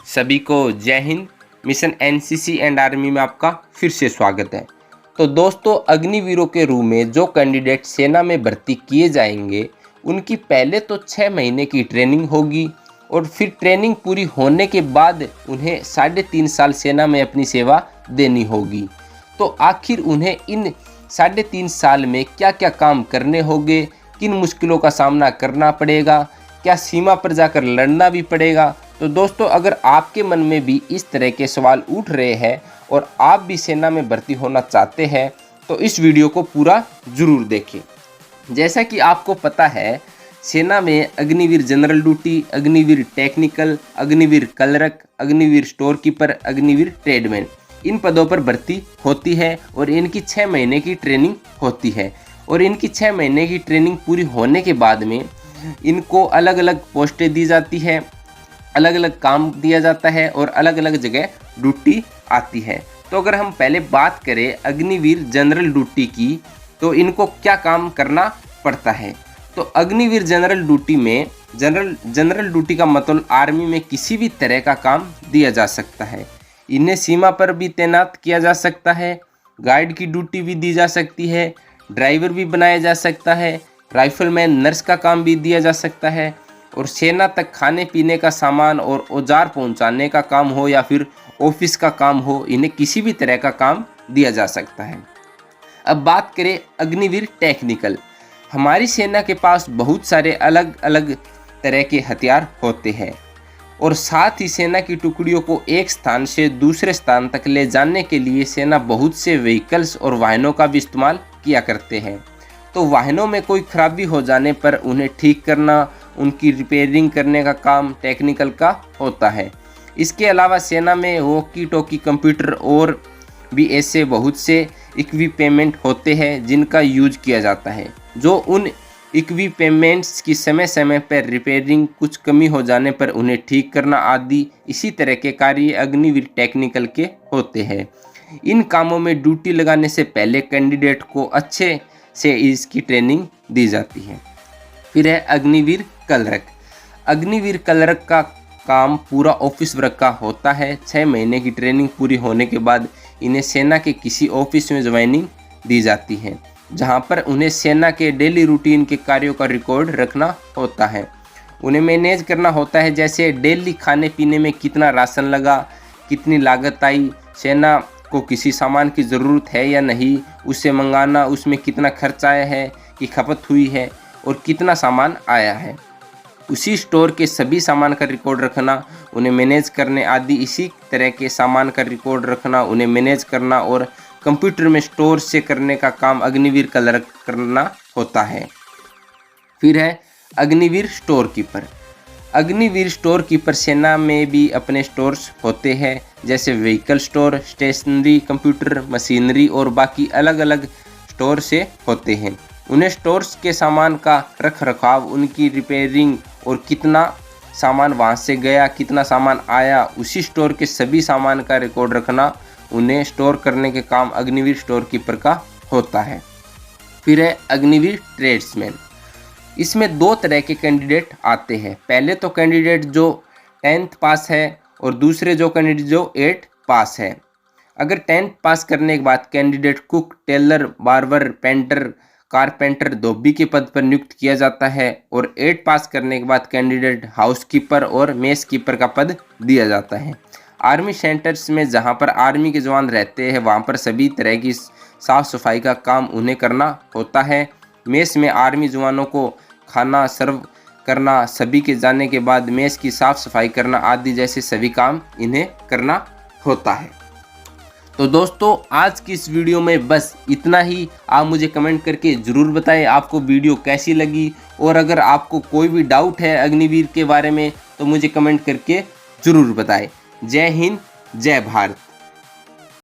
सभी को जय Hind. Mission NCC and army में आपका फिर से स्वागत है। तो दोस्तों, अग्निवीरों के रूप में जो कैंडिडेट सेना में भर्ती किए जाएंगे उनकी पहले तो 6 महीने की ट्रेनिंग होगी और फिर ट्रेनिंग पूरी होने के बाद उन्हें 3.5 साल सेना में अपनी सेवा देनी होगी। तो आखिर उन्हें इन 3.5 साल में क्या क्या काम करने होंगे, किन मुश्किलों का सामना करना पड़ेगा, क्या सीमा पर जाकर लड़ना भी पड़ेगा। तो दोस्तों, अगर आपके मन में भी इस तरह के सवाल उठ रहे हैं और आप भी सेना में भर्ती होना चाहते हैं तो इस वीडियो को पूरा ज़रूर देखें। जैसा कि आपको पता है, सेना में Agniveer general duty, Agniveer technical, Agniveer clerk, Agniveer store keeper, Agniveer tradesman, इन पदों पर भर्ती होती है और इनकी 6 महीने की ट्रेनिंग होती है। और इनकी 6 महीने की ट्रेनिंग पूरी होने के बाद में इनको अलग अलग पोस्टें दी जाती है, अलग अलग काम दिया जाता है और अलग अलग जगह ड्यूटी आती है। तो अगर हम पहले बात करें अग्निवीर जनरल ड्यूटी की, तो इनको क्या काम करना पड़ता है। तो अग्निवीर जनरल ड्यूटी में जनरल ड्यूटी का मतलब आर्मी में किसी भी तरह का काम दिया जा सकता है। इन्हें सीमा पर भी तैनात किया जा सकता है, गाइड की ड्यूटी भी दी जा सकती है, ड्राइवर भी बनाया जा सकता है, राइफलमैन नर्स का काम भी दिया जा सकता है और सेना तक खाने पीने का सामान और औजार पहुंचाने का काम हो या फिर ऑफिस का काम हो, इन्हें किसी भी तरह का काम दिया जा सकता है। अब बात करें अग्निवीर टेक्निकल। हमारी सेना के पास बहुत सारे अलग अलग तरह के हथियार होते हैं और साथ ही सेना की टुकड़ियों को एक स्थान से दूसरे स्थान तक ले जाने के लिए सेना बहुत से व्हीकल्स और वाहनों का भी इस्तेमाल किया करते हैं। तो वाहनों में कोई खराबी हो जाने पर उन्हें ठीक करना, उनकी रिपेयरिंग करने का काम टेक्निकल का होता है। इसके अलावा सेना में वॉकी टॉकी, कंप्यूटर और भी ऐसे बहुत से इक्विपमेंट होते हैं जिनका यूज किया जाता है। जो उन इक्विपमेंट्स की समय समय पर रिपेयरिंग, कुछ कमी हो जाने पर उन्हें ठीक करना आदि इसी तरह के कार्य अग्निवीर टेक्निकल के होते हैं। इन कामों में ड्यूटी लगाने से पहले कैंडिडेट को अच्छे से इसकी ट्रेनिंग दी जाती है। फिर है अग्निवीर क्लर्क। अग्निवीर क्लर्क का काम पूरा ऑफिस वर्क का होता है। 6 महीने की ट्रेनिंग पूरी होने के बाद इन्हें सेना के किसी ऑफिस में ज्वाइनिंग दी जाती है, जहां पर उन्हें सेना के डेली रूटीन के कार्यों का रिकॉर्ड रखना होता है। उन्हें मैनेज करना होता है, जैसे डेली खाने पीने में कितना राशन लगा, कितनी लागत आई, सेना को किसी सामान की ज़रूरत है या नहीं, उसे मंगाना, उसमें कितना खर्च आया है कि खपत हुई है और कितना सामान आया है। उसी स्टोर के सभी सामान का रिकॉर्ड रखना, उन्हें मैनेज करने आदि इसी तरह के सामान का रिकॉर्ड रखना, उन्हें मैनेज करना और कंप्यूटर में स्टोर से करने का काम अग्निवीर क्लर्क करना होता है। फिर है Agniveer store keeper. Agniveer store keeper सेना में भी अपने स्टोर्स होते हैं, जैसे vehicle store, stationery, computer, machinery और बाकी अलग अलग स्टोर से होते हैं। उन्हें स्टोर्स के सामान का रख रखाव, उनकी रिपेयरिंग और कितना सामान वहां से गया, कितना सामान आया, उसी स्टोर के सभी सामान का रिकॉर्ड रखना, उन्हें स्टोर करने के काम अग्निवीर स्टोर कीपर का होता है। फिर है अग्निवीर ट्रेड्समैन। इसमें 2 तरह के कैंडिडेट आते हैं। पहले तो कैंडिडेट जो 10th पास है और दूसरे जो कैंडिडेट जो 8 पास है। अगर 10th पास करने के बाद candidate cook, tailor, barber, painter, carpenter, धोबी के पद पर नियुक्त किया जाता है और 8 पास करने के बाद कैंडिडेट हाउसकीपर और मेस कीपर का पद दिया जाता है। आर्मी सेंटर्स में जहां पर आर्मी के जवान रहते हैं वहां पर सभी तरह की साफ सफाई का काम उन्हें करना होता है। मेस में आर्मी जवानों को खाना सर्व करना, सभी के जाने के बाद मेस की साफ सफाई करना आदि जैसे सभी काम इन्हें करना होता है। तो दोस्तों, आज की इस वीडियो में बस इतना ही। आप मुझे कमेंट करके ज़रूर बताएं आपको वीडियो कैसी लगी और अगर आपको कोई भी डाउट है अग्निवीर के बारे में तो मुझे कमेंट करके ज़रूर बताएं। जय हिंद, जय भारत।